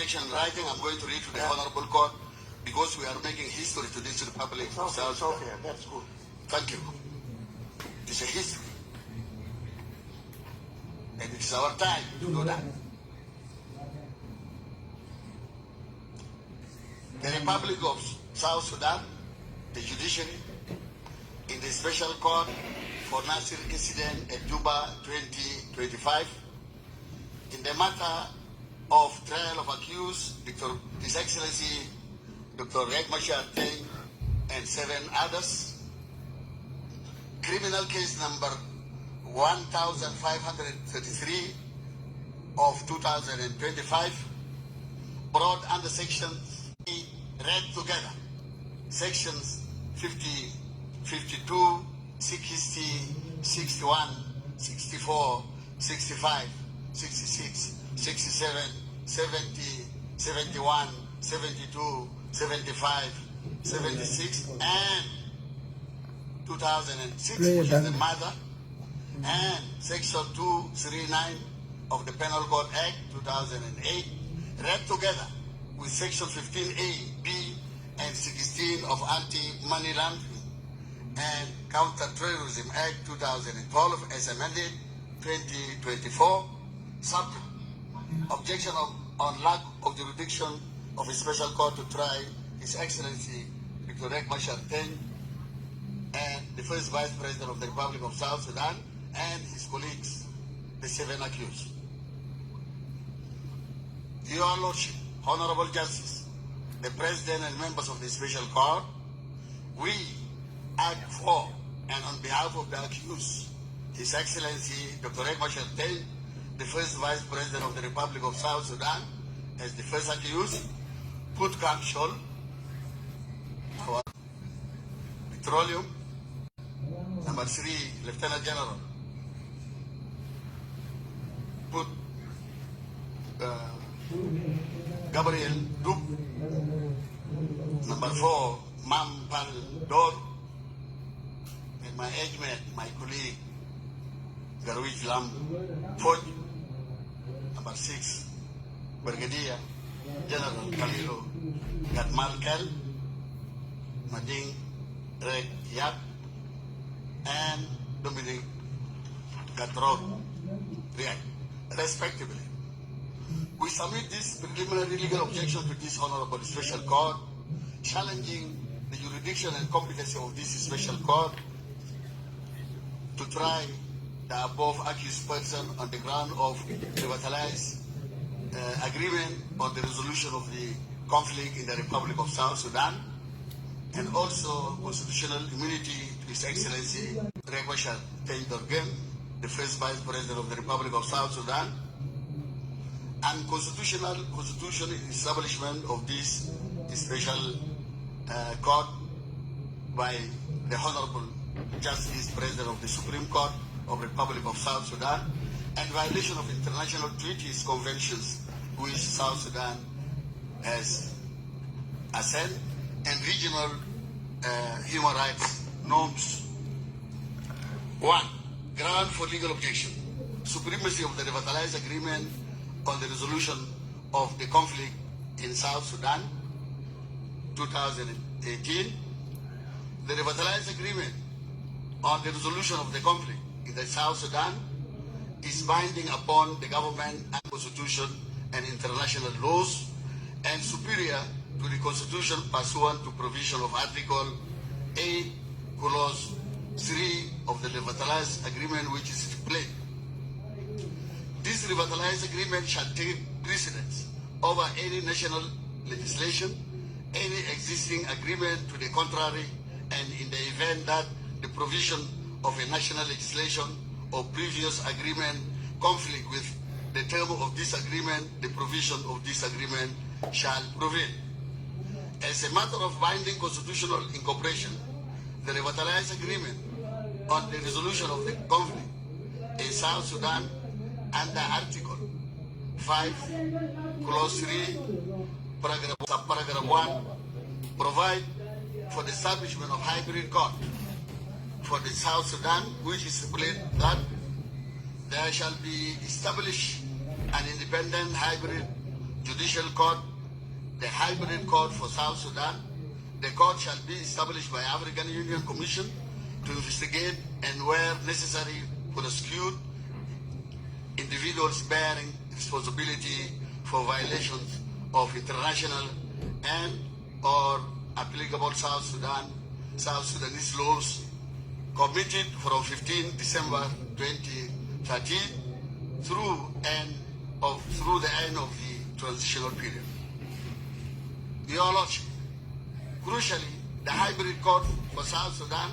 objection in writing. I'm going to read to the Honorable Court because we are making history to this Republic of South Sudan. Okay, that's good. Thank you. It's a history. And it's our time to do that. The Republic of South Sudan, the judiciary, in the Special Court for Nasir Incident at Juba 2025, in the matter of trial of accused His Excellency Dr. Riek Machar Teny and 7 others, criminal case number 1533 of 2025, brought under sections read together. Sections 50, 52, 60, 61, 64, 65, 66, 67, 70, 71, 72, 75, 76, and 2006, which is the mother, and Section 239 of the Penal Code Act 2008, read together with Section 15A, B, and 16 of Anti-Money Laundering and Counter-Terrorism Act 2012 as amended 2024, subject objection on lack of jurisdiction of a special court to try His Excellency Dr. Riek Machar Teny and the first Vice President of the Republic of South Sudan and his colleagues, the 7 accused. Your Lordship, Honorable Justice, the President and members of the Special Court, we act for and on behalf of the accused, His Excellency Dr. Riek Machar Teny, the first Vice President of the Republic of South Sudan, as the first accused, put counsel for petroleum, number 3, Lieutenant General, put Gabriel Duk, number 4, Mam Pal Dor, and my age mate, my colleague, Garwij Lam Foj, number 6, Brigadier General Kalilo Gatmal Kel, Mading Rek Yap, and Dominic Gatrod Riek, respectively. We submit this preliminary legal objection to this Honorable Special Court, challenging the jurisdiction and competency of this Special Court to try the above accused person on the ground of revitalized agreement on the resolution of the conflict in the Republic of South Sudan, and also constitutional immunity to His Excellency Riek Machar Teny, the first Vice President of the Republic of South Sudan, and constitutional establishment of this special court by the Honorable Justice President of the Supreme Court of the Republic of South Sudan, and violation of international treaties, conventions which South Sudan has assent, and regional human rights norms. 1. Ground for legal objection: supremacy of the revitalized agreement on the resolution of the conflict in South Sudan, 2018. The revitalized agreement on the resolution of the conflict in the South Sudan is binding upon the government and constitution and international laws, and superior to the constitution pursuant to provision of Article 8, Clause 3 of the revitalized agreement, which is stipulated. This revitalized agreement shall take precedence over any national legislation, any existing agreement to the contrary, and in the event that the provision of a national legislation or previous agreement conflict with the term of this agreement, the provision of this agreement shall prevail. As a matter of binding constitutional incorporation, the revitalized agreement on the resolution of the conflict in South Sudan under Article 5, Clause 3, Subparagraph 1, provide for the establishment of hybrid court for the South Sudan, which is stipulated that there shall be established an independent hybrid judicial court, the hybrid court for South Sudan. The court shall be established by African Union Commission to investigate and, where necessary, prosecute individuals bearing responsibility for violations of international and or applicable South Sudanese laws committed from 15 December 2013 through the end of the transitional period. Your Lordship, crucially, the hybrid court for South Sudan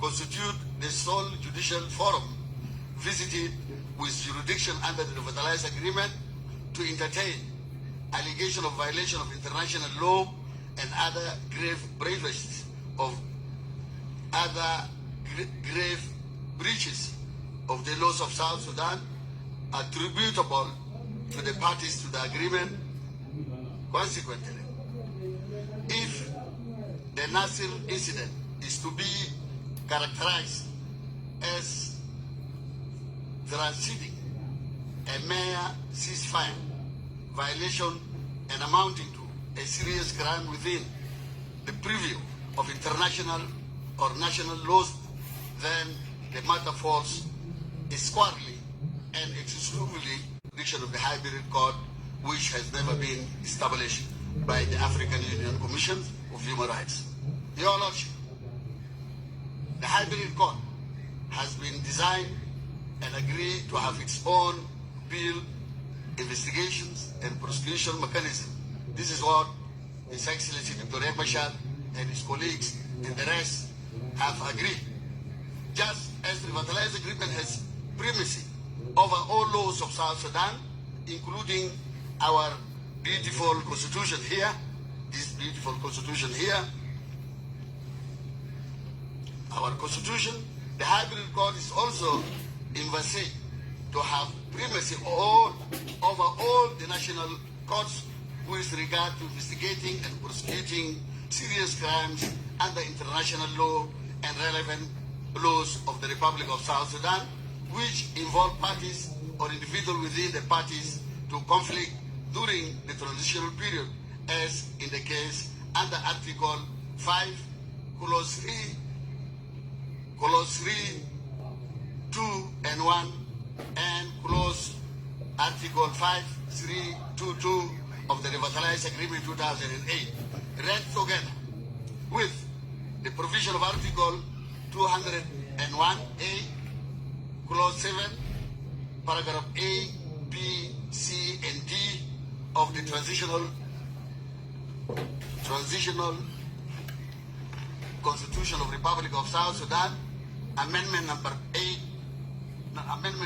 constitute the sole judicial forum visited with jurisdiction under the revitalized agreement to entertain allegation of violation of international law and other grave breaches of the laws of South Sudan attributable to the parties to the agreement. Consequently, if the Nasir incident is to be characterized as transcending a mere ceasefire violation and amounting to a serious crime within the purview of international or national laws, then the matter falls squarely and exclusively jurisdiction of the hybrid court, which has never been established by the African Union Commission of Human Rights. Your Lordship, the hybrid court has been designed and agreed to have its own built investigations and prosecution mechanism. This is what His Excellency Dr. Riek Machar and his colleagues and the rest have agreed. Just as the revitalized agreement has primacy over all laws of South Sudan, including our beautiful constitution here, this beautiful constitution here, our constitution, the hybrid court is also envisaged to have primacy over all the national courts with regard to investigating and prosecuting serious crimes under international law and relevant laws of the Republic of South Sudan, which involve parties or individuals within the parties to conflict during the transitional period, as in the case under Article 5, Clause 3, 2 and 1, and Clause Article 5, 3, 2, 2 of the Revitalized Agreement 2008, read together with the provision of Article 201A, Clause 7, Paragraph A, B, C, and D of the Transitional Constitution of the Republic of South Sudan, Amendment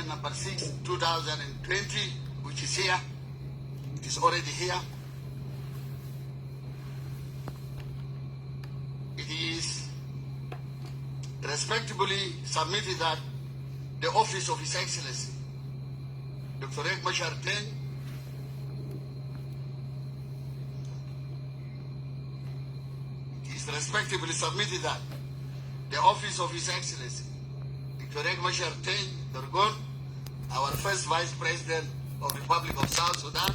number 6, 2020, which is here. It is already here. It is respectfully submitted that the office of His Excellency Dr. Riek Machar Teny respectively submitted that the office of His Excellency Dr. Riek Machar Teny, our first Vice President of the Republic of South Sudan,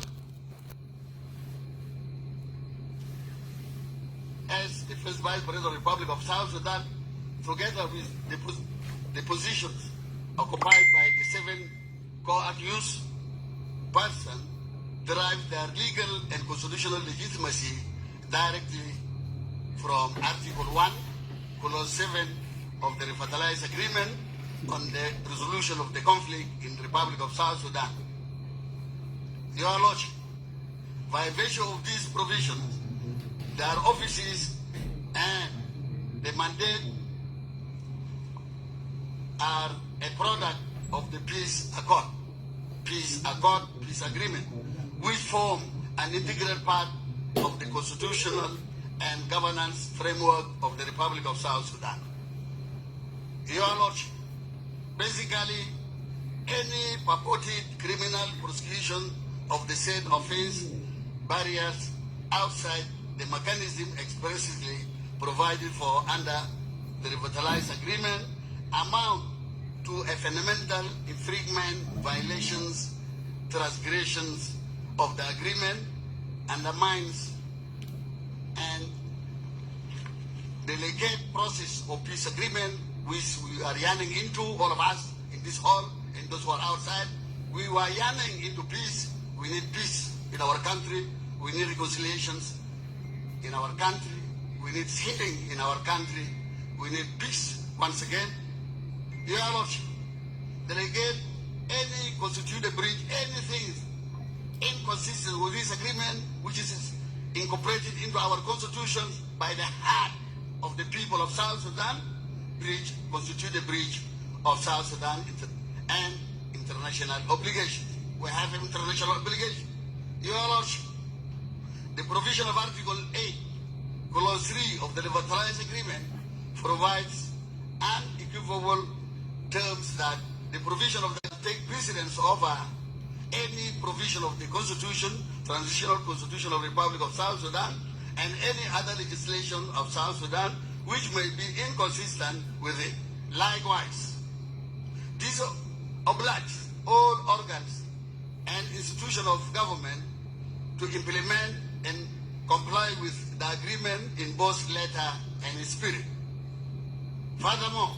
as the first Vice President of the Republic of South Sudan, together with the positions occupied by the 7 co-accused persons, derive their legal and constitutional legitimacy directly from Article 1, Clause 7 of the Revitalized Agreement on the resolution of the conflict in the Republic of South Sudan. Your Lordship, by virtue of these provisions, their offices and the mandate are a product of the peace agreement, which form an integral part of the constitutional and governance framework of the Republic of South Sudan. Your Lordship, basically, any purported criminal prosecution of the said offense barriers outside the mechanism expressly provided for under the Revitalized Agreement amount to a fundamental infringement, violations, transgressions of the agreement, undermines and delegate process of peace agreement, which we are yearning into, all of us in this hall and those who are outside. We were yearning into peace. We need peace in our country. We need reconciliations in our country. We need healing in our country. We need peace once again. Your Lordship, delegate any constituted breach, anything inconsistent with this agreement, which is incorporated into our constitution by the heart of the people of South Sudan, constitute a breach of South Sudan and international obligations. We have an international obligation. Your Lordship, the provision of Article 8, Clause 3 of the Revitalized Agreement provides unequivocal terms that the provision of the take precedence over any provision of the Constitution, Transitional Constitution of the Republic of South Sudan, and any other legislation of South Sudan which may be inconsistent with it. Likewise, this obliges all organs and institutions of government to implement and comply with the agreement in both letter and spirit. Furthermore,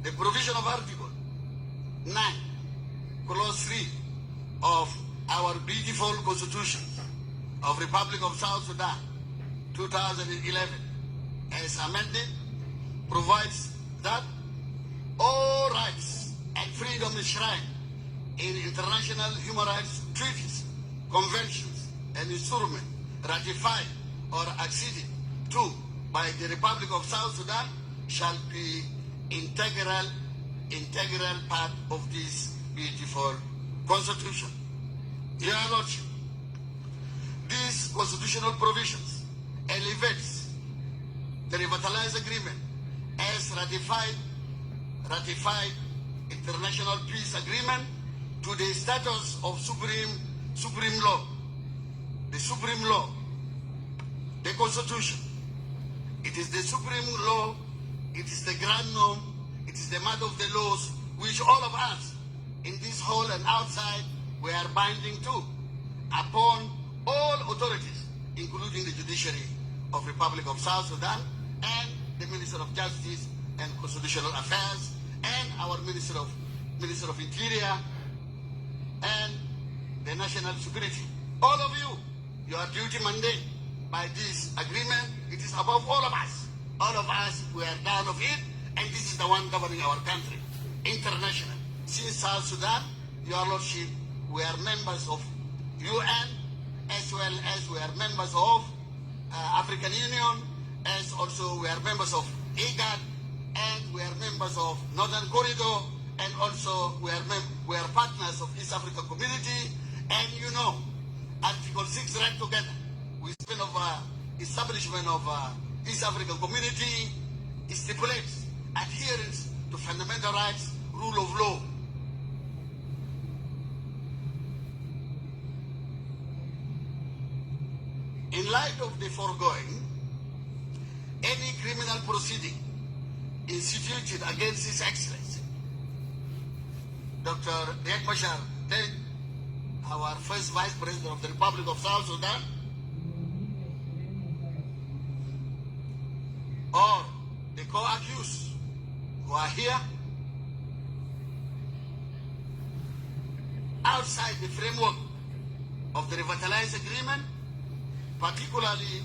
the provision of Article 9, Clause 3 of our beautiful Constitution of Republic of South Sudan, 2011, as amended, provides that all rights and freedom enshrined in international human rights treaties, conventions, and instruments ratified or acceded to by the Republic of South Sudan shall be integral part of this beautiful Constitution. Your Lordship, these constitutional provisions elevates the Revitalized Agreement as ratified international peace agreement to the status of supreme law. The supreme law, the Constitution, it is the supreme law, it is the grand norm, it is the mother of the laws which all of us in this hall and outside we are binding to upon all authorities, including the judiciary of Republic of South Sudan and the Minister of Justice and Constitutional Affairs and our Minister of Interior and the National Security. All of you, your duty mandate by this agreement, it is above all of us. All of us, we are down of it, and this is the one governing our country, international. Since South Sudan, Your Lordship, we are members of UN, as well as we are members of African Union, as also we are members of IGAD, and we are members of Northern Corridor, and also we are partners of East African Community, and you know, Article 6 right together, we speak of establishment of East African Community, stipulates adherence to fundamental rights, rule of law. In light of the foregoing, any criminal proceeding instituted against His Excellency, Dr. Riek Machar Teny, our first Vice President of the Republic of South Sudan, or the co-accused who are here, outside the framework of the Revitalized Agreement, particularly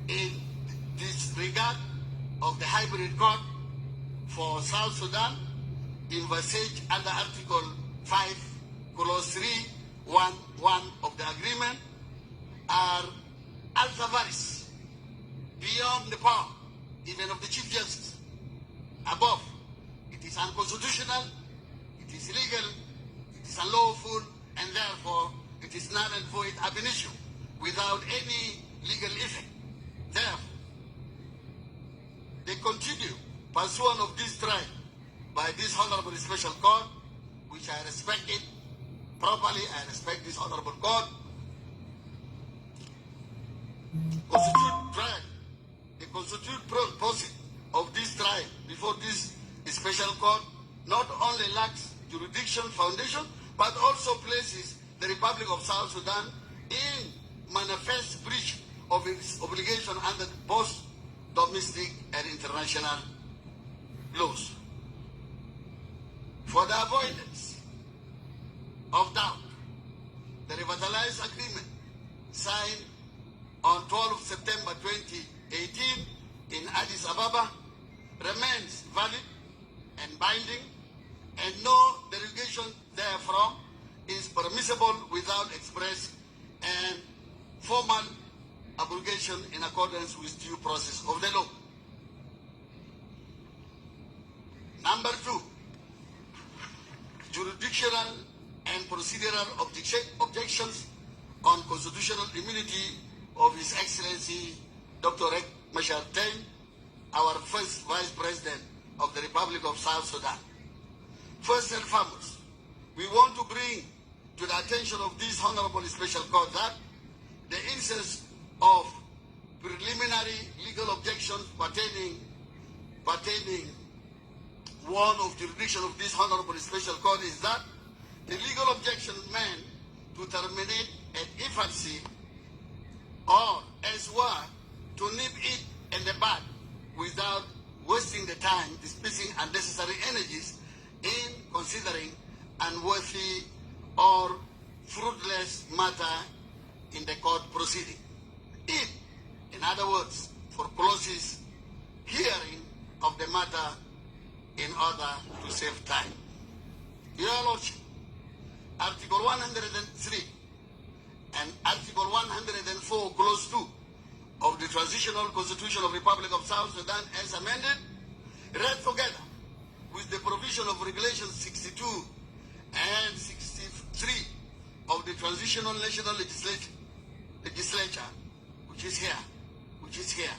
in this regard of the hybrid court for South Sudan, envisaged under Article 5, Clause 3, 1 of the agreement, are ultra-various, beyond the power even of the Chief Justice. Above, it is unconstitutional, it is illegal, it is unlawful, and therefore it is null and void ab initio, without any legal effect. Therefore, they continue pursuant of this trial by this Honorable Special Court, which I respect it properly. I respect this Honorable Court. Constitute trial. The constitute process of this trial before this Special Court not only lacks jurisdiction foundation, but also places the Republic of South Sudan in manifest breach of its obligation under both domestic and international laws. For the avoidance of doubt, the revitalized agreement signed on 12 September 2018 in Addis Ababa remains valid and binding, and no derogation therefrom is permissible without express and formal abrogation in accordance with due process of the law. Number 2, jurisdictional and procedural objections on constitutional immunity of His Excellency Dr. Riek Machar Teny, our first Vice President of the Republic of South Sudan. First and foremost, we want to bring to the attention of this Honorable Special Court that the instance of preliminary legal objections pertaining one of jurisdiction of this Honorable Special Court is that the legal objection meant to terminate an infancy or as well to nip it in the bud without wasting the time dispersing unnecessary energies in considering unworthy or fruitless matter in the court proceeding. It, in other words, forecloses hearing of the matter in order to save time. Your Lordship, Article 103 and Article 104, Clause 2 of the Transitional Constitution of the Republic of South Sudan as amended, read together with the provision of Regulations 62 and 63 of the Transitional National Legislature, which is here.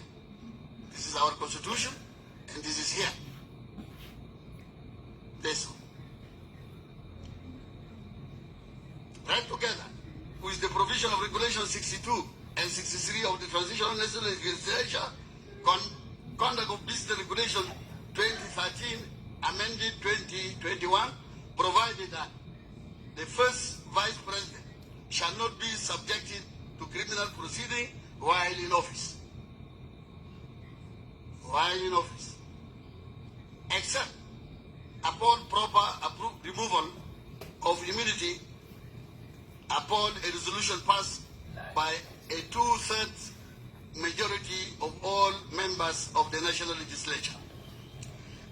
This is our Constitution, and this is here. This one. Read together with the provision of Regulation 62 and 63 of the Transitional National Legislature, Conduct of Business Regulation 2013, amended 2021, provided that the first Vice President shall not be subjected to criminal proceeding while in office. Except upon proper removal of immunity upon a resolution passed by a 2/3 majority of all members of the National Legislature.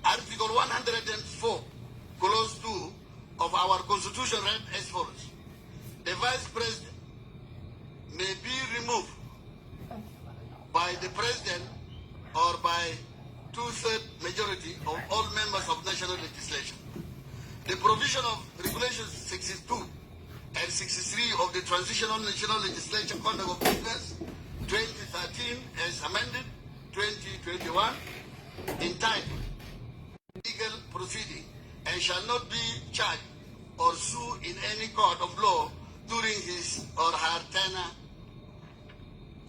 Article 104, Clause 2 of our Constitution read as follows. The Vice President may be removed by the President or by 2/3 majority of all members of National Legislature. The provision of Regulations 62 and 63 of the Transitional National Legislature Conduct of Business 2013 as amended 2021 entitled Legal Proceeding and shall not be charged or sued in any court of law during his or her tenure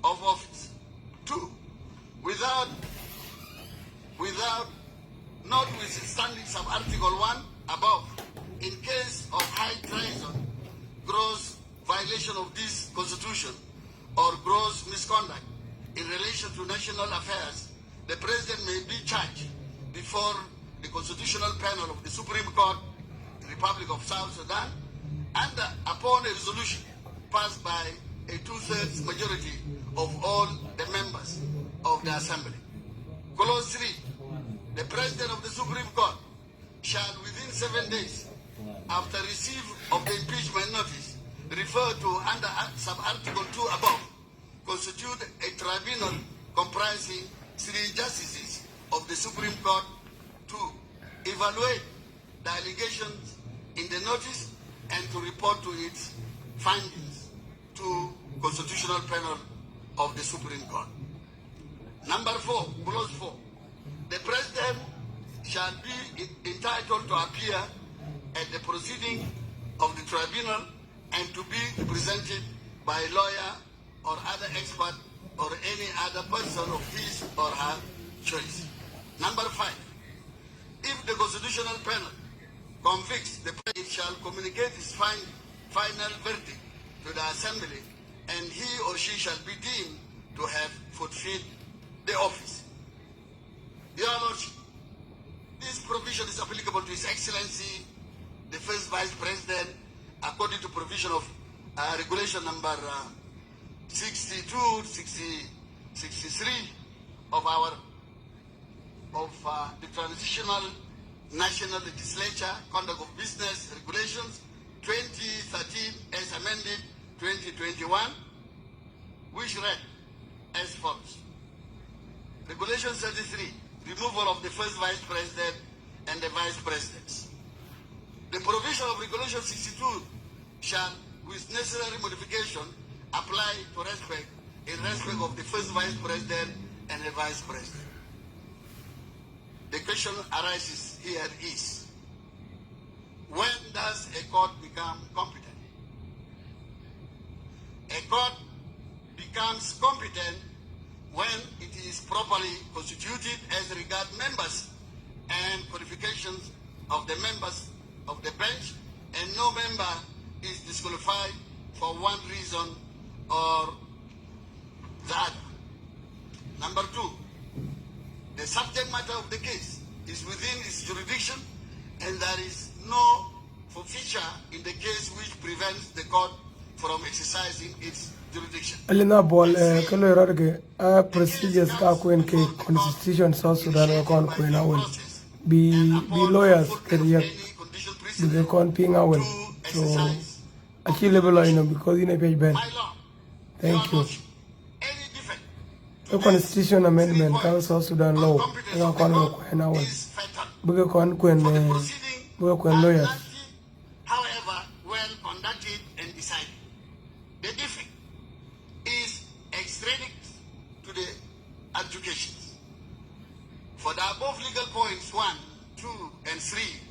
of office. 2. Notwithstanding sub-article 1 above, in case of high treason, gross violation of this Constitution, or gross misconduct in relation to national affairs, the President may be charged before the Constitutional Panel of the Supreme Court, the Republic of South Sudan, and upon a resolution passed by a 2/3 majority of all the members of the Assembly. Clause 3. The President of the Supreme Court shall within 7 days after receipt of the impeachment notice referred to under sub-article 2 above, constitute a tribunal comprising 3 justices of the Supreme Court to evaluate the allegations in the notice and to report to its findings to Constitutional Panel of the Supreme Court. Number 4, Clause 4. The President shall be entitled to appear at the proceeding of the tribunal and to be represented by a lawyer or other expert or any other person of his or her choice. Number 5. If the Constitutional Panel convicts the President, it shall communicate its final verdict to the Assembly and he or she shall be deemed to have fulfilled the office. Your Lordship, this provision is applicable to His Excellency, the First Vice President, according to provision of Regulation number 62, 63 of the Transitional National Legislature Conduct of Business Regulations 2013 as amended 2021, which read as follows. Regulation 33, removal of the First Vice President and the Vice Presidents. The provision of Regulation 62 shall, with necessary modification, apply in respect of the First Vice President and the Vice President. The question arises here is, when does a court become competent? A court becomes competent when it is properly constituted as regards members and qualifications of the members of the bench, and no member is disqualified for one reason or the other. Number two, the subject matter of the case is within its jurisdiction, and there is no forfeiture in the case which prevents the court from exercising its jurisdiction. Alina bol kalorarge a procedures ka kwen ke constitution South Sudan wa kon kwen awel be lawyers kariya be kon ping awel so achi level ino because in a page ben. Thank you. The constitution amendment ka South Sudan law wa kon kwen awel buga kon kwen lawyers. However, well conducted and decided. The defect is extrinsic to the adjudications. For the above legal points 1, 2, and 3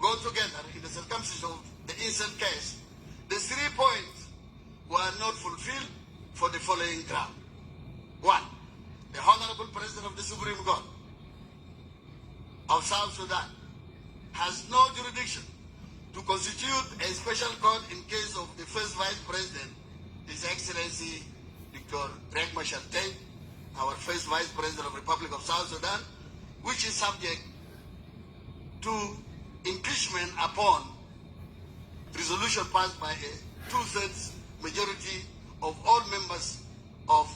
go together in the circumstances of the instant case, the 3 points were not fulfilled for the following ground. 1. The Honorable President of the Supreme Court of South Sudan has no jurisdiction to constitute a special court in case of the First Vice President, His Excellency Dr. Riek Machar Teny, our First Vice President of the Republic of South Sudan, which is subject to impeachment upon resolution passed by a 2/3 majority of all members of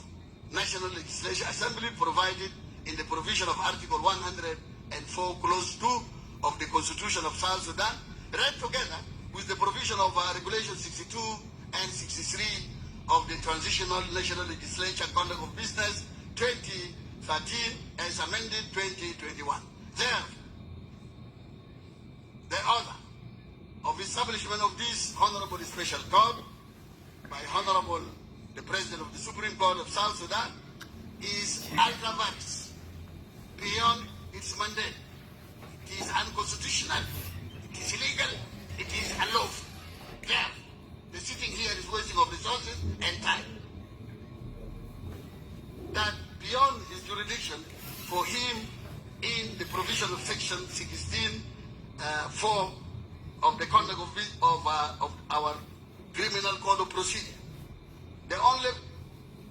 National Legislative Assembly provided in the provision of Article 104, Clause 2 of the Constitution of South Sudan, read together with the provision of Regulation 62 and 63 of the Transitional National Legislature Conduct of Business 2013 as amended 2021. Therefore, the order of establishment of this Honorable Special Court by Honorable the President of the Supreme Court of South Sudan is ultra vires, beyond its mandate. It is unconstitutional, it is illegal, it is unlawful. Therefore, the sitting here is wasting of resources and time. That beyond his jurisdiction for him in the provision of Section 16(4) of the conduct of our Criminal Code of Procedure. The only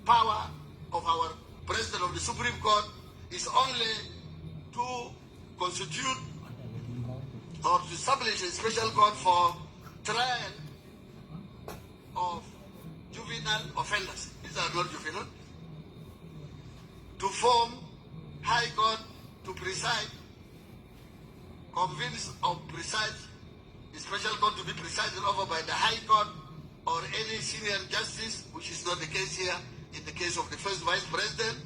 power of our President of the Supreme Court is only to constitute or to establish a special court for trial of juvenile offenders. These are not juvenile. To form High Court to preside, convince or preside, the special court to be presided over by the High Court or any senior justice, which is not the case here in the case of the First Vice President.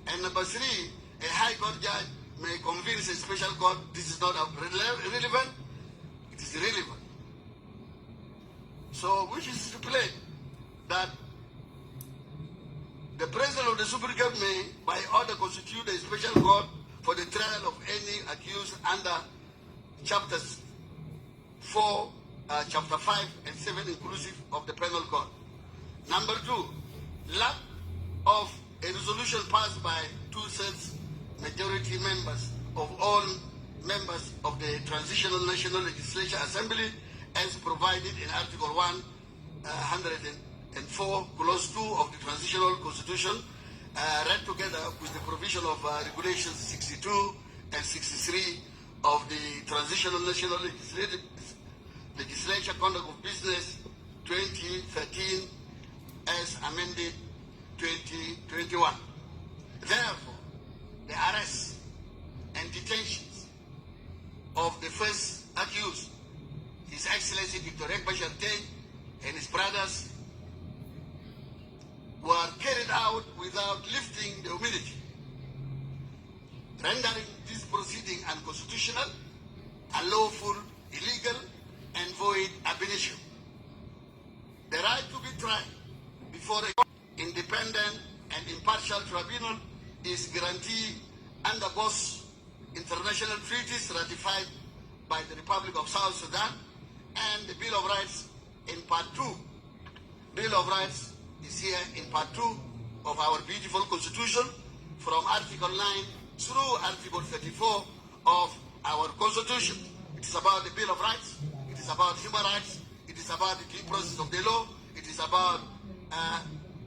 And number 3, a High Court judge may convince a special court. This is not relevant. It is irrelevant. So, which is stipulated that the President of the Supreme Court may, by order, constitute a special court for the trial of any accused under chapters 4, chapter 5 and 7 inclusive of the Penal Code. Number 2, lack of a resolution passed by 2/3 majority members of all members of the Transitional National Legislature Assembly as provided in Article 104, Clause 2 Transitional Constitution, read together with the provision of Regulations 62 and 63 of the Transitional National Legislature Conduct of Business 2013 as amended 2021. Therefore, the arrests and detentions of the first accused, His Excellency Dr. Riek Machar Teny, and his brothers, were carried out without lifting the immunity, rendering this proceeding unconstitutional, unlawful, illegal, and void ab initio. The right to be tried before an independent and impartial tribunal is guaranteed under both international treaties ratified by the Republic of South Sudan and the Bill of Rights in Part 2. Bill of Rights is here in Part 2 of our beautiful Constitution, from Article 9 through Article 34 of our Constitution. It is about the Bill of Rights, it is about human rights, it is about the due process of the law, it is about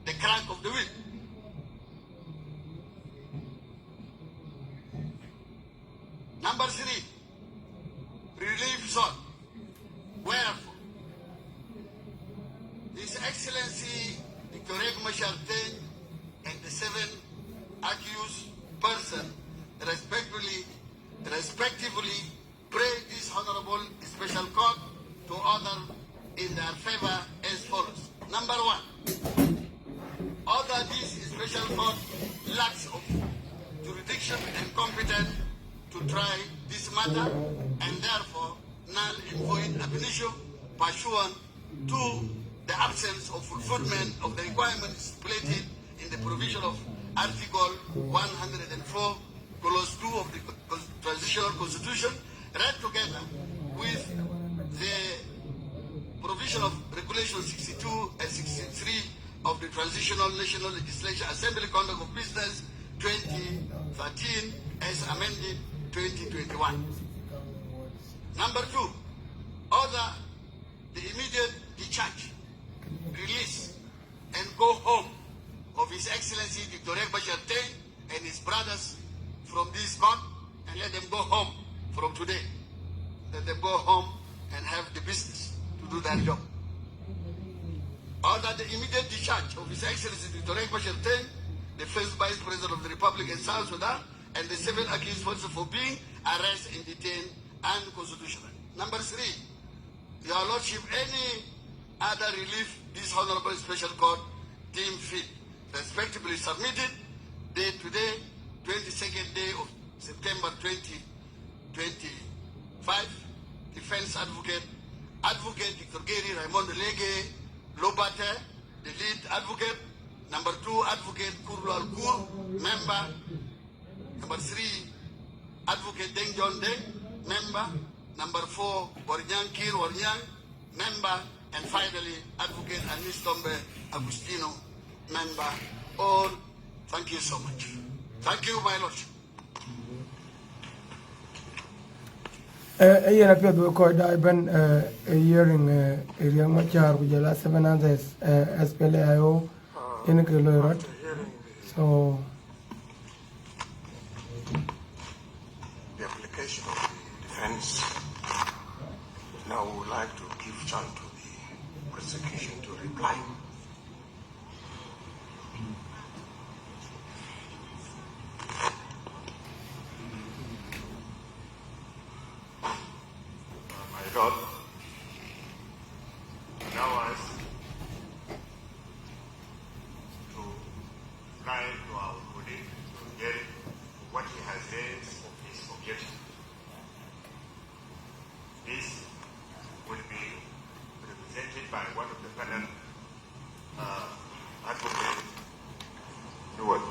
the crank of the whip. Number 3, relief sought. Wherefore, His Excellency Dr. Riek Machar Teny and the 7 accused persons respectively pray this Honorable Special Court to order in their favor as follows. Number 1, order this Special Court lacks of jurisdiction and competence to try this matter, and therefore null and void ab initio pursuant to the absence of fulfillment of the requirements stipulated in the provision of Article 104, Clause 2 of the Transitional Constitution, read together with the provision of Regulation 62 and 63 of the Transitional National Legislature Assembly Conduct of Business 2013 as amended 2021. Number 2, order the immediate discharge, release, and go home of His Excellency Dr. Riek Machar Teny and his brothers from this court, and let them go home from today. Let them go home and have the business to do their job. Order the immediate discharge of His Excellency Dr. Riek Machar Teny, the first Vice President of the Republic of South Sudan, and the 7 accused persons for being arrested and detained unconstitutionally. Number 3, Your Lordship, any other relief this Honorable Special Court deemed fit, respectively submitted, date today, 22nd day of September 2025, Defense Advocate, Advocate Dr. Gary Raymond Lege Lobate, the lead advocate. Number 2, Advocate Kurlu Al-Kur, member. Number 3, Advocate Deng John Deng, member. Number 4, Warnyang Kir Warnyang, member. And finally, Advocate Anis Tombe Agustino, member. All, thank you so much. Thank you, my Lordship. Ayen appeared to record Ben a hearing Riek Machar with the last 7 others Splm-Io in a kilo. So the application of the defense, now we would like to give chance to the prosecution to reply. My Lord, now ask to reply to our colleague to get what he has raised of his objection. This will be represented by one of the panel advocates. Newell.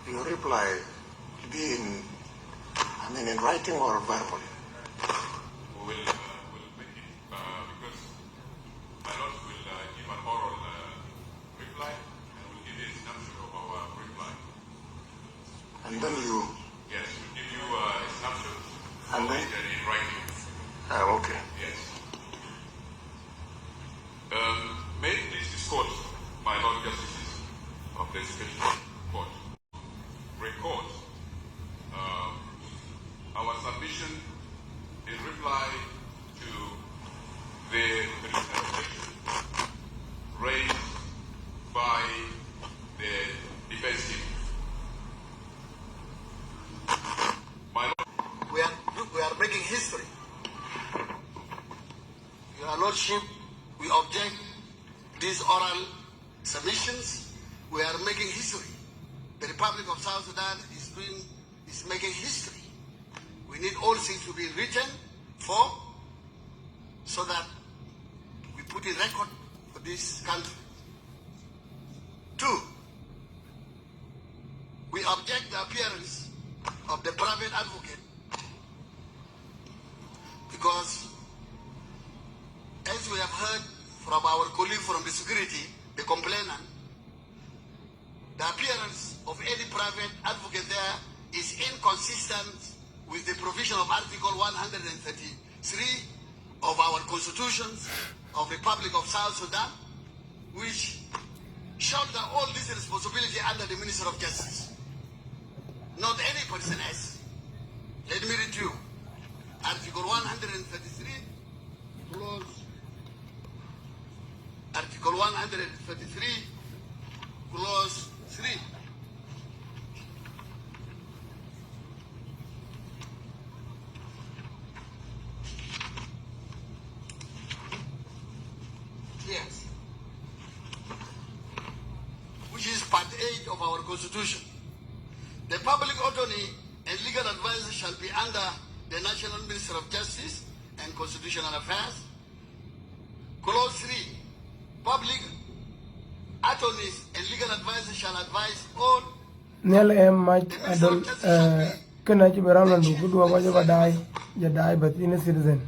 Your reply will be in writing or verbally? We'll make it because my Lord will give an oral reply and we'll give a snapshot of our reply. And then you... Yes, we'll give you a snapshot. And then... In writing. Okay. Yes. May it please this court, my Lord Justices of the Special Court, record our submission in reply to the objection raised by the defense team. My Lord, We are making history. Your Lordship, we object these oral submissions. We are making history. The Republic of South Sudan is making history. We need all things to be written for, so that we put in record for this country. 2, we object the appearance of the private advocate because, as we have heard from our colleague from the security, the complainant, the appearance of any private advocate there is inconsistent with the provision of Article 133 of our Constitution of the Republic of South Sudan, which shoulder all this responsibility under the Minister of Justice. Not any person else. Let me read you. Article 133, clause. Article 133, clause 3. Yes. Which is part 8 of our Constitution. The public attorney and legal advisor shall be under the National Minister of Justice and Constitutional Affairs. Clause 3. Public attorneys and legal advisors shall advise all. Nel much adult kana ci beram ndu gudu wa jaba dai but in a citizen.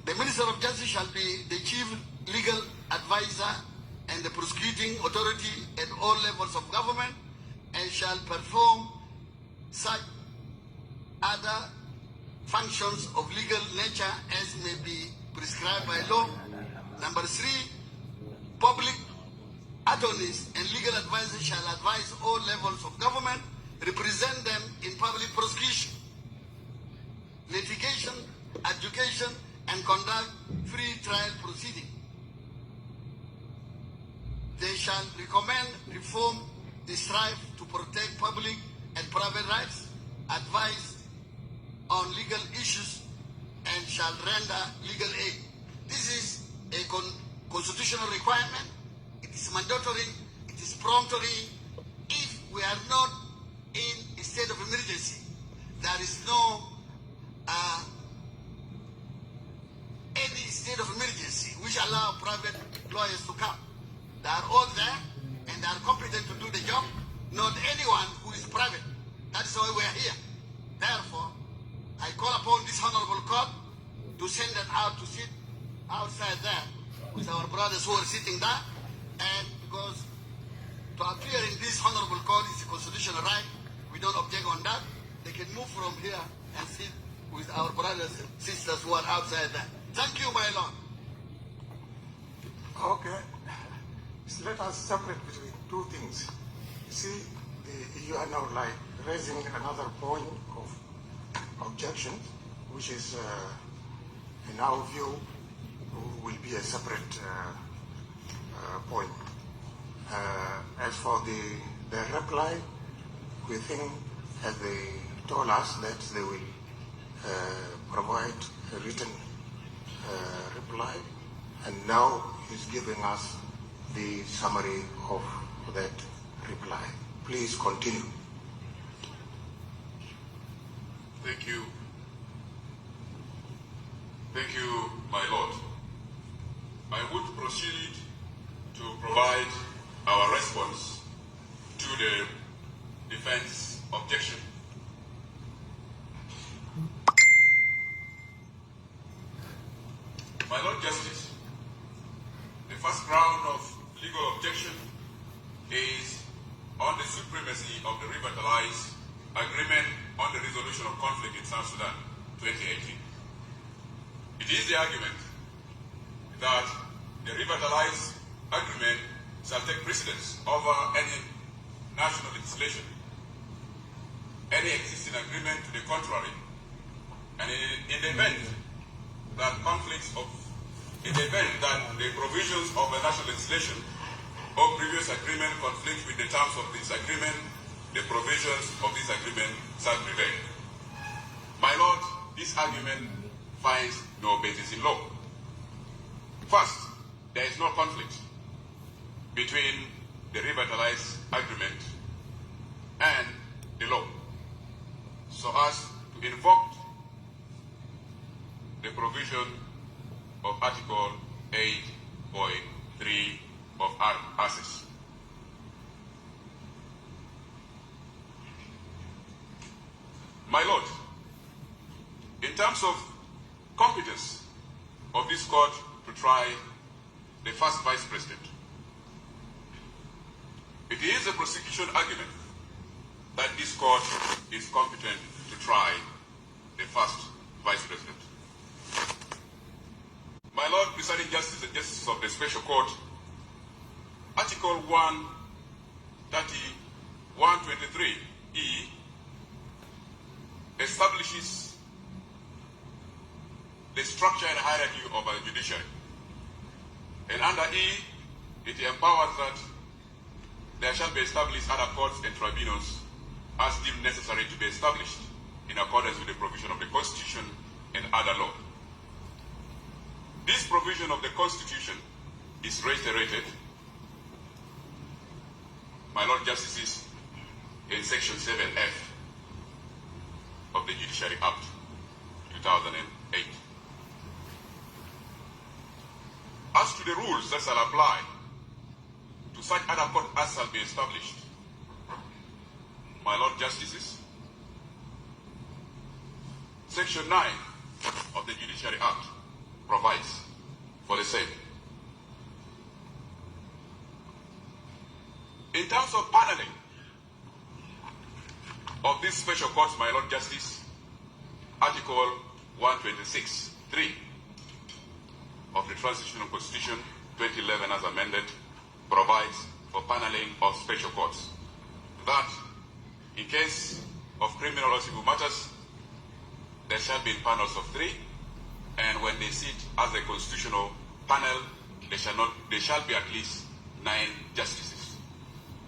The Minister of Justice shall be the chief legal advisor and the prosecuting authority at all levels of government and shall perform such other functions of legal nature as may be prescribed by law. Number 3, public attorneys and legal advisors shall advise all levels of government, represent them in public prosecution, litigation, adjudication, and conduct free trial proceedings. They shall recommend reform, strive to protect public and private rights, advise on legal issues, and shall render legal aid. This is a constitutional requirement. It is mandatory. It is peremptory. If we are not in a state of emergency, there is no any state of emergency which allow private lawyers to come. They are all there and they are competent to do the job, not anyone who is private. That's why we are here. Therefore, I call upon this honorable court to send them out to sit outside there with our brothers who are sitting there, and because to appear in this honorable court is a constitutional right, we don't object on that. They can move from here and sit with our brothers and sisters who are outside there. Thank you, my lord. Okay. So let us separate between two things. You see, you are now like raising another point of objection, which is, in our view, will be a separate point. As for the reply, we think that they told us that they will provide a written reply, and now he's giving us the summary of that reply. Please continue. thank you. Thank you, my lord. I would proceed to provide our response to the defense objection. My Lord Justice, the first ground of legal objection is on the supremacy of the revitalized agreement on the resolution of conflict in South Sudan, 2018. It is the argument that the revitalized agreement shall take precedence over any national legislation, any existing agreement to the contrary, and in the event that the provisions of a national legislation or previous agreement conflict with the terms of this agreement, the provisions of this agreement shall prevail. My Lord, this argument finds no basis in law. First, there is no conflict between the revitalized agreement and the law, so as to invoke the provision of Article 8.3 of ASIS. My Lord, in terms of competence of this court to try the first vice president, it is a prosecution argument that this court is competent to try the first vice president. My Lord, presiding justice and justices of the special court, Article 123E establishes the structure and hierarchy of our judiciary. And under E, it empowers that there shall be established other courts and tribunals as deemed necessary to be established in accordance with the provision of the Constitution and other law. This provision of the Constitution is reiterated, my Lord Justices, in Section 7F of the Judiciary Act 2008. As to the rules that shall apply to such other court as shall be established, my Lord Justices, Section 9 of the Judiciary Act provides for the same. In terms of paneling of these special courts, my Lord Justice, Article 126(3) of the Transitional Constitution 2011 as amended provides for paneling of special courts, that in case of criminal or civil matters, there shall be panels of 3, and when they sit as a constitutional panel, there shall be at least 9 justices,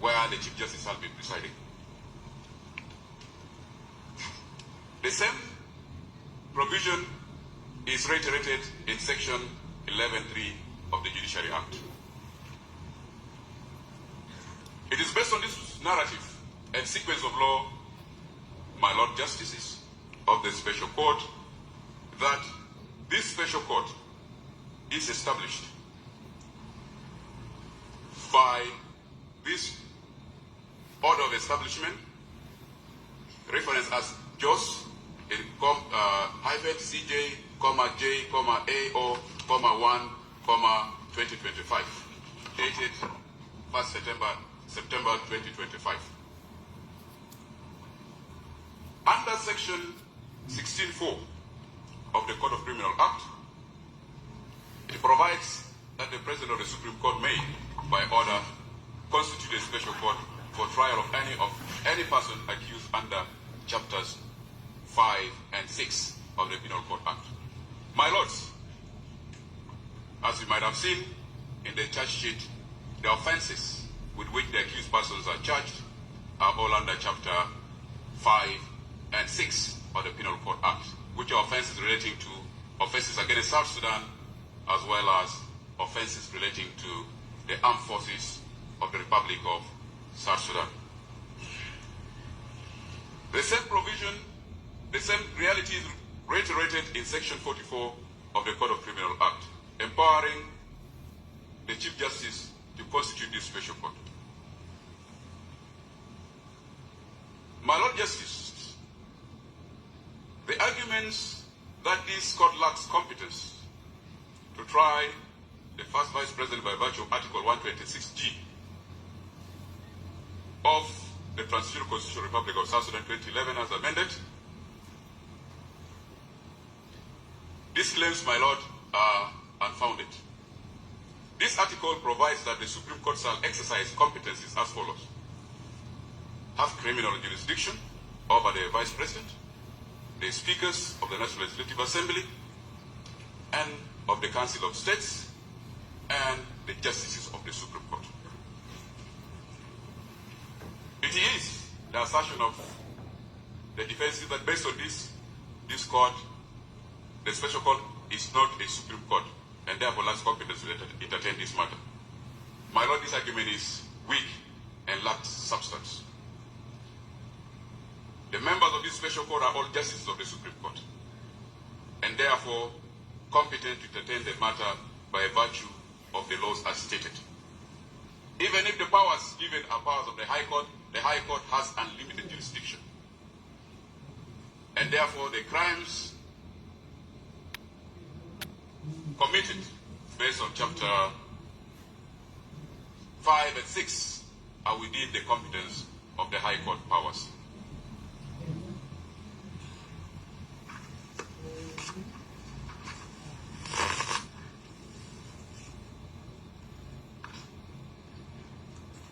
where the Chief Justice shall be presiding. The same provision is reiterated in Section 11(3) of the Judiciary Act. It is based on this narrative and sequence of law, my Lord Justices of the Special Court, that this Special Court is established by this order of establishment, referenced as JOS, in -CJ, J, AO, 1, 2025, dated 1st September 2025. Under Section 16(4) of the Code of Criminal Act, it provides that the President of the Supreme Court may, by order, constitute a special court for trial of any person accused under Chapters 5 and 6 of the Penal Code Act. My Lords, as you might have seen in the charge sheet, the offenses with which the accused persons are charged are all under Chapter 5 and 6 of the Penal Code Act, which are offenses relating to offenses against South Sudan, as well as offenses relating to the armed forces of the Republic of South Sudan. The same provision, the same reality is reiterated in Section 44 of the Code of Criminal Act, empowering the Chief Justice to constitute this special court. My Lord Justice, the arguments that this court lacks competence to try the first vice president by virtue of Article 126G of the Transitional Constitutional Republic of South Sudan 2011 as amended. These claims, my lord, are unfounded. This article provides that the Supreme Court shall exercise competencies as follows: have criminal jurisdiction over the Vice President, the Speakers of the National Legislative Assembly, and of the Council of States, and the Justices of the Supreme Court. It is the assertion of the defense that based on this court, the special court is not a Supreme Court, and therefore lacks competence to entertain this matter. My lord, this argument is weak and lacks substance. The members of this special court are all justices of the Supreme Court, and therefore competent to entertain the matter by virtue of the laws as stated. Even if the powers given are powers of the High Court has unlimited jurisdiction. And therefore the crimes committed based on chapter 5 and 6 are within the competence of the High Court powers.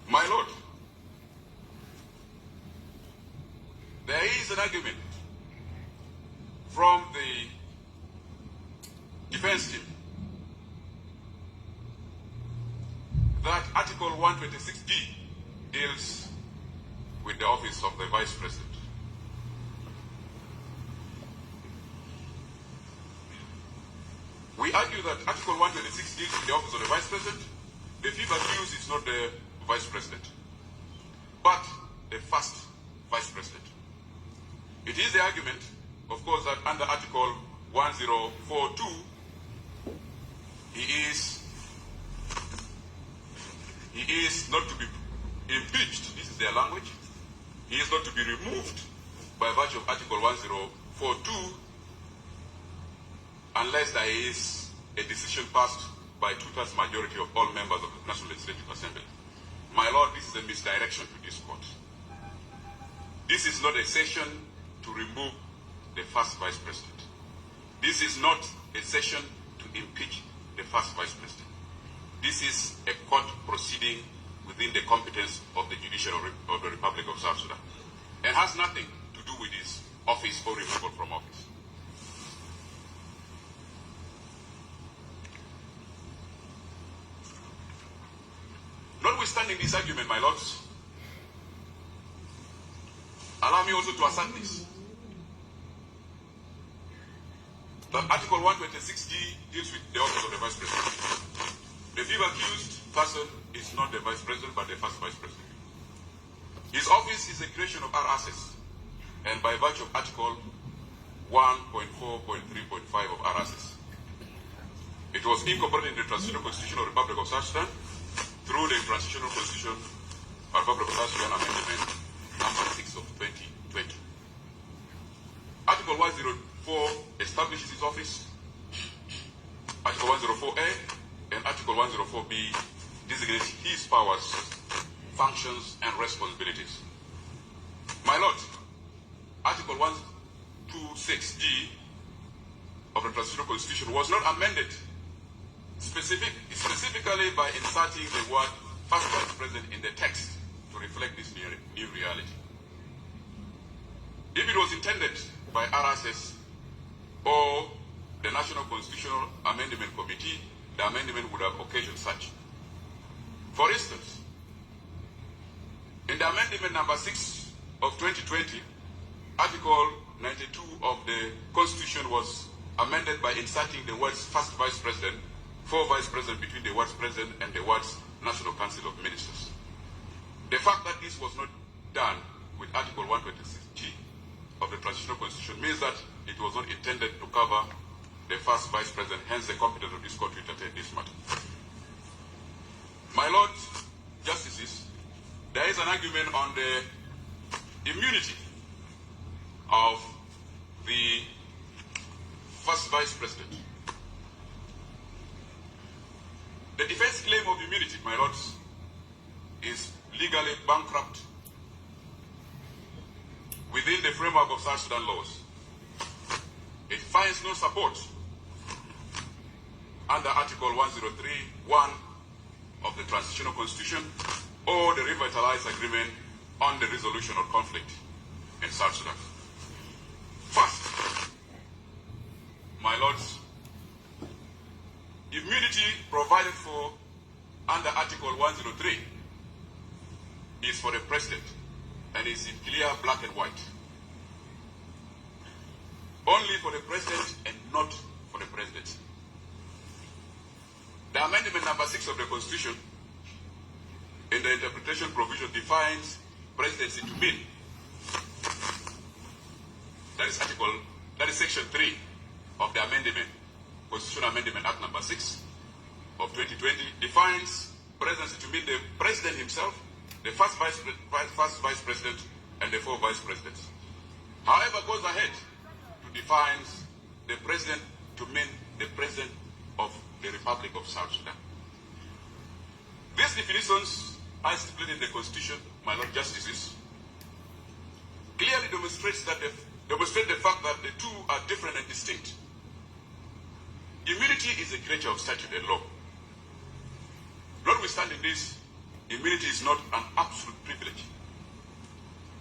My lord, there is an argument from the defense team that Article 126D deals with the office of the Vice President. We argue that Article 126 deals with the office of the Vice President. The fifth accused is not the Vice President, but the first Vice President. It is the argument, of course, that under Article 1042, he is not to be impeached. This is their language. He is not to be removed by virtue of Article 1042 unless there is a decision passed by 2/3 majority of all members of the National Legislative Assembly. My lord, this is a misdirection to this court. This is not a session to remove the first Vice President. This is not a session to impeach the first Vice President. This is a court proceeding within the competence of the judiciary of the Republic of South Sudan and has nothing to do with his office or removal from office. Notwithstanding this argument, my lords, allow me also to assert this, that Article 126D deals with the office of the Vice President. The fifth accused person is not the Vice President, but the first Vice President. His office is a creation of RSS, and by virtue of Article 1.4.3.5 of RSS, it was incorporated in the Transitional Constitutional Republic of South Sudan through the Transitional Constitution of Republic of South Sudan Amendment number 6 of 2020. Article 104 establishes his office. Article 104A and Article 104B designates his powers, functions, and responsibilities. My lord, Article 126G of the Transitional Constitution was not amended specifically by inserting the word first Vice President in the text to reflect this new reality. If it was intended by RSS or the National Constitutional Amendment Committee, the amendment would have occasioned such. For instance, in the amendment number 6 of 2020, Article 92 of the Constitution was amended by inserting the words first Vice President, for Vice President between the words President and the words National Council of Ministers. The fact that this was not done with Article 126G of the Transitional Constitution means that it was not intended to cover the first Vice President, hence the competence of this court to entertain this matter. My Lord Justices, there is an argument on the immunity of the first Vice President. The defense claim of immunity, my lords, is legally bankrupt framework of South Sudan laws. It finds no support under Article 103(1) of the Transitional Constitution or the Revitalized Agreement on the Resolution of Conflict in South Sudan. First, my lords, immunity provided for under Article 103 is for the President and is in clear black and white. Only for the President and not for the Presidency. The amendment number 6 of the Constitution in the interpretation provision defines presidency to mean. That is section 3 of the amendment, Constitutional Amendment Act number 6 of 2020 defines presidency to mean the President himself, the first Vice President, and the 4 Vice Presidents. However, goes ahead to define the President to mean the President of the Republic of South Sudan. These definitions, as stipulated in the Constitution, my Lord Justices, clearly demonstrate the fact that the two are different and distinct. Immunity is a creature of statute and law. Notwithstanding this, immunity is not an absolute privilege.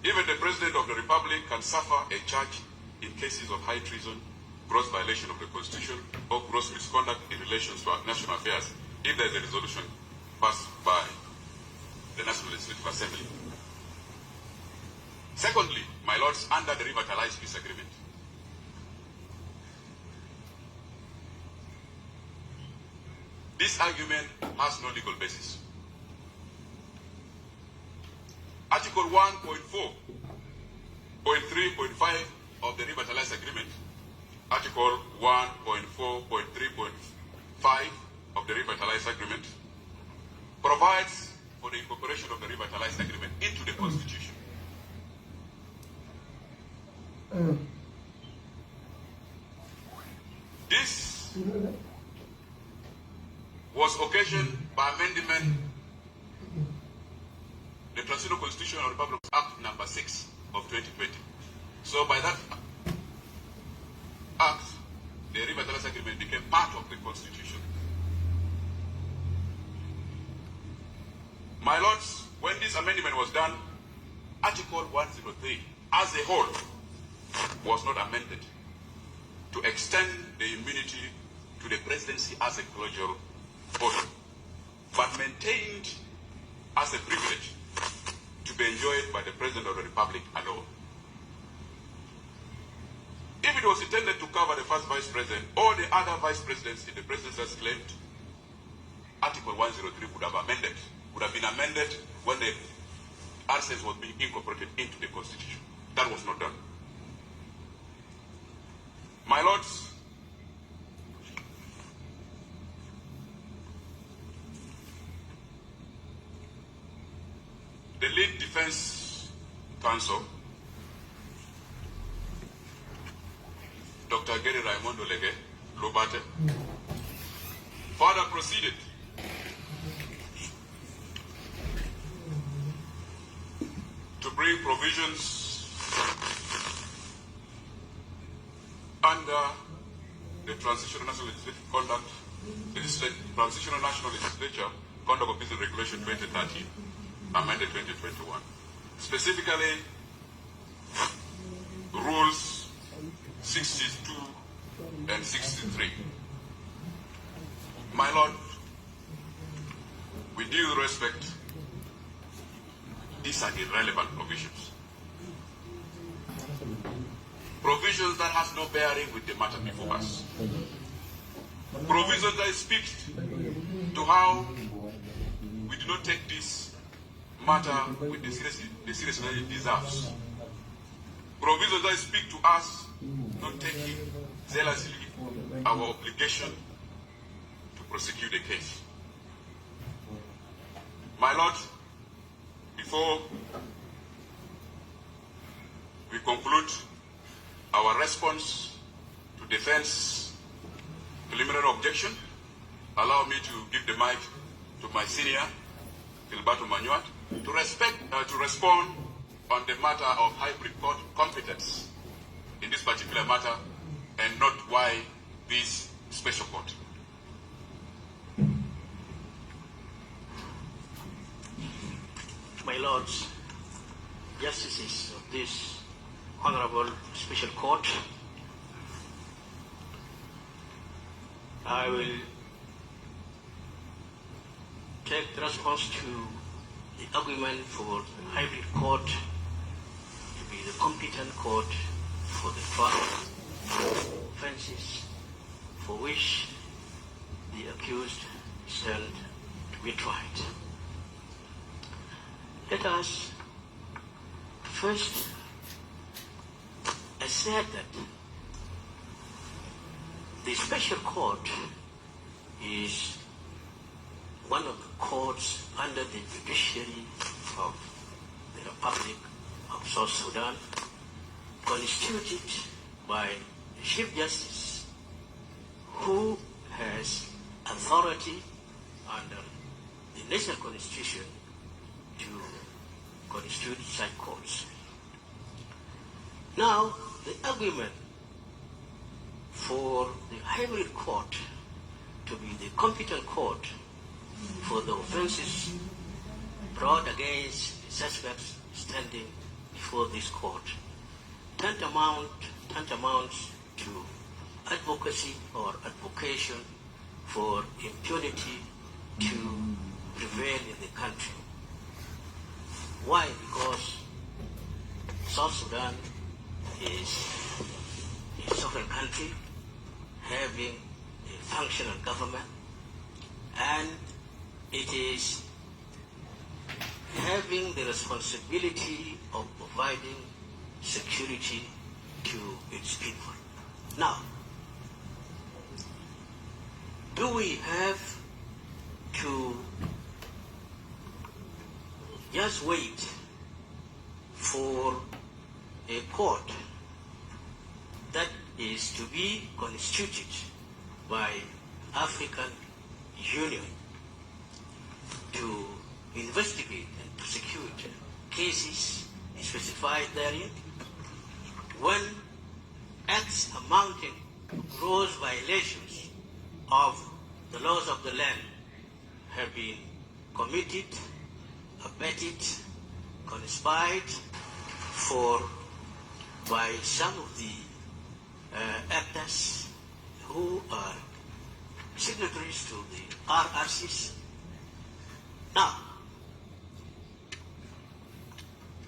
Even the President of the Republic can suffer a charge in cases of high treason, gross violation of the Constitution, or gross misconduct in relation to our national affairs if there is a resolution passed by the National Legislative Assembly. Secondly, my lords, under the Revitalized Peace Agreement, this argument has no legal basis. Article 1.4.3.5 of the Revitalized Agreement, Article 1.4.3.5 of the Revitalized Agreement provides for the incorporation of the Revitalized Agreement into the Constitution. This was occasioned by amendment the Transitional Constitution of the Republic of Act number 6 of 2020. So by that act, the Revitalized Agreement became part of the Constitution. My lords, when this amendment was done, Article 103 as a whole was not amended to extend the immunity to the presidency as a collegial body, but maintained as a privilege to be enjoyed by the President of the Republic alone. If it was intended to cover the first Vice President or the other Vice Presidents in the presidency as claimed, Article 103 would have been amended when the RCS was being incorporated into the Constitution. That was not done. My lords, the lead defense counsel, Dr. Gary Raimondo Lege Lobate, further proceeded to bring provisions under the Transitional National Legislative Conduct, Transitional National Legislature Conduct of Business Regulation 2013, amended 2021. Specifically, rules 62 and 63. My Lord, with due respect, these are irrelevant provisions. Provisions that has no bearing with the matter before us. Provisions that speak to how we do not take this matter with the seriousness it deserves. Provisions that speak to us not taking zealously our obligation to prosecute the case. My Lord, before we conclude our response to defense preliminary objection, allow me to give the mic to my senior, Gilberto Manuat, to respond on the matter of hybrid court competence in this particular matter, and not why this special court. My lords, justices of this honorable special court, I will take the response to the argument for the hybrid court to be the competent court for the trial offences for which the accused stand to be tried. Let us first assert that the special court is one of the courts under the judiciary of the Republic of South Sudan, constituted by the Chief Justice, who has authority under the national constitution to constitute such courts. Now, the argument for the hybrid court to be the competent court for the offences brought against the suspects standing before this court tantamounts to advocacy or advocation for impunity to prevail in the country. Why? Because South Sudan is a sovereign country having a functional government, and it is having the responsibility of providing security to its people. Now, do we have to just wait for a court that is to be constituted by African Union to investigate and prosecute cases specified therein, when acts amounting to gross violations of the laws of the land have been committed, abetted, conspired for by some of the actors who are signatories to the RRCs. Now,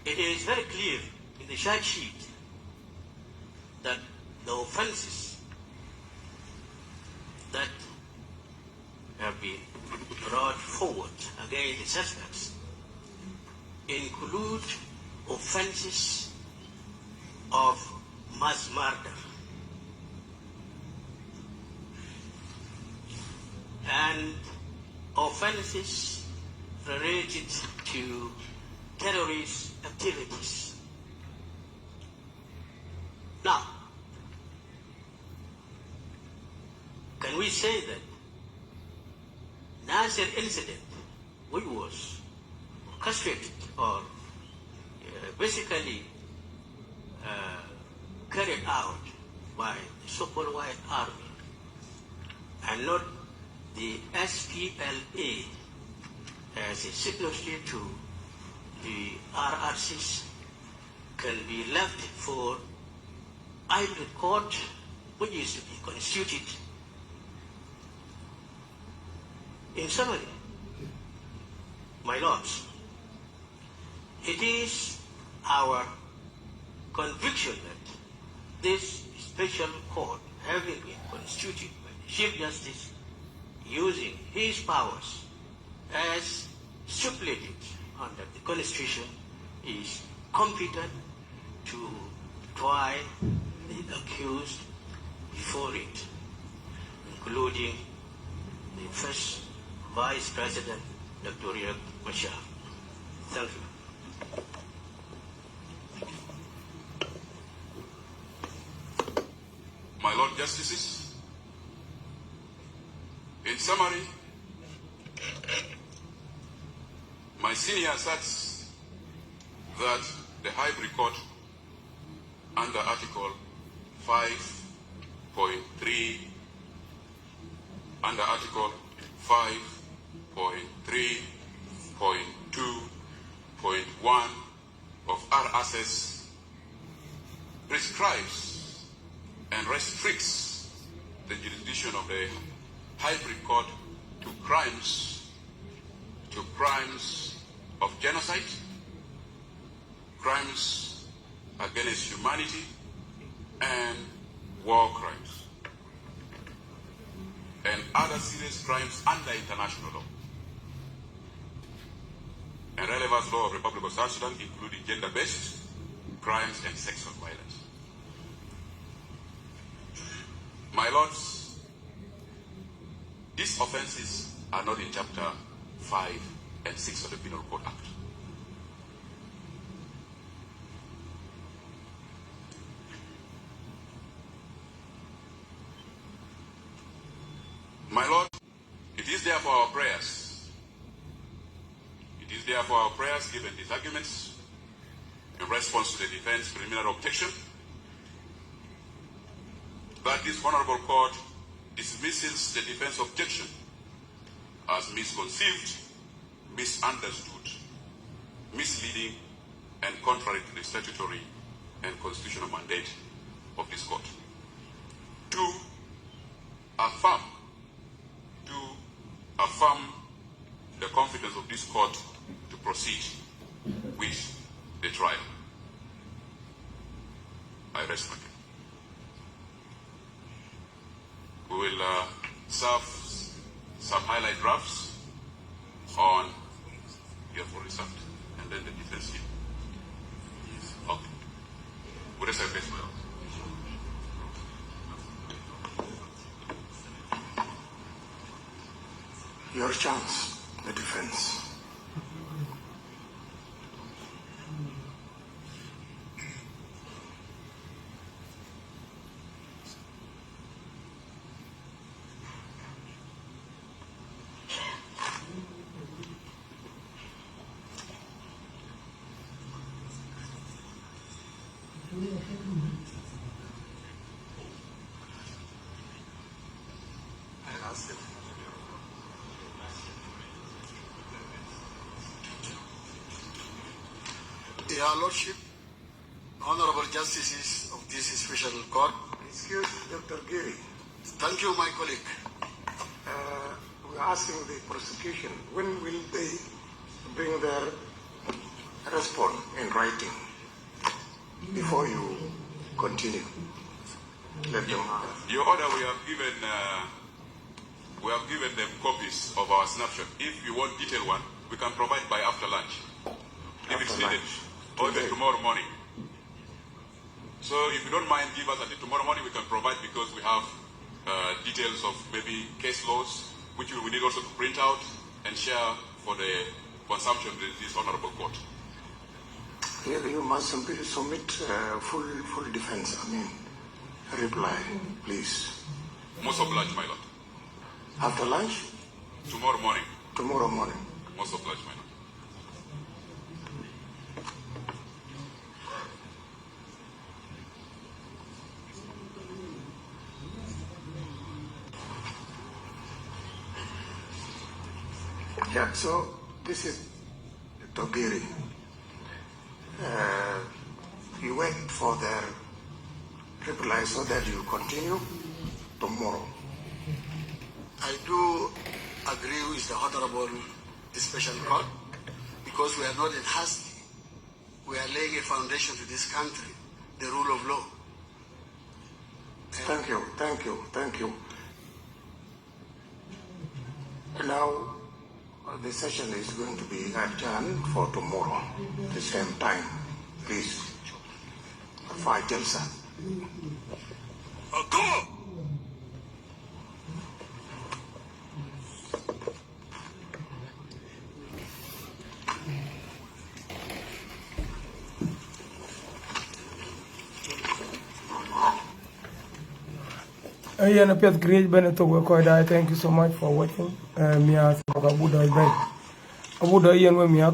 it is very clear in the charge sheet that the offenses that have been brought forward against the suspects include offenses of mass murder and offenses related to terrorist activities. Now, can we say that Nasser incident, which was orchestrated or basically carried out by the so-called White Army and not the SPLA as a signatory to the RRCs, can be left for hybrid court, which is to be constituted? In summary, my lords, it is our conviction that this special court, having been constituted by the Chief Justice, using his powers as stipulated under the Constitution, is competent to try the accused before it, including the first Vice President, Dr. Riek Machar. Thank you. My Lord Justices, in summary, my senior asserts that the Hybrid Court under Article 5.3 under Article 5.3.2.1 of RSS prescribes and restricts the jurisdiction of the Hybrid Court to crimes of genocide, crimes against humanity, and war crimes, and other serious crimes under international law and relevant law of the Republic of South Sudan, including gender-based crimes and sexual violence. My lords, these offenses are not in Chapter 5 and 6 of the Penal Code Act. My Lord, it is therefore our prayers. It is therefore our prayers, given these arguments, in response to the defense preliminary objection, that this honorable court dismisses the defense objection as misconceived, misunderstood, misleading, and contrary to the statutory and constitutional mandate of this court. To affirm the confidence of this court to proceed with the trial. I rest my case. We will serve some highlight drafts on your full result, and then the defense team. Okay. What is our best will? Your chance, the defense. Your Lordship, Honorable Justices of this special court. Excuse Dr. Giri. Thank you, my colleague. We're asking the prosecution, when will they bring their response in writing before you continue? Let them have. Your Honor, we have given them copies of our snapshot. If you want detailed one, we can provide by after lunch, if it's needed, or even tomorrow morning. So if you don't mind, give us until tomorrow morning. We can provide, because we have details of maybe case laws, which we need also to print out and share for the consumption of this honorable court. You must simply submit full defense. Reply, please. Most obliged, my lord. After lunch? Tomorrow morning. Tomorrow morning. Most obliged, my lord. Yeah, so this is Togiri. You wait for their reply so that you continue tomorrow. I do agree with the Honorable Special Court, because we are not in haste. We are laying a foundation to this country, the rule of law. Thank you. Now, the session is going to be adjourned for tomorrow, the same time, please. Faisal sir. Go! Yeah, great thank you so much for watching. Abu Dhabi, when we are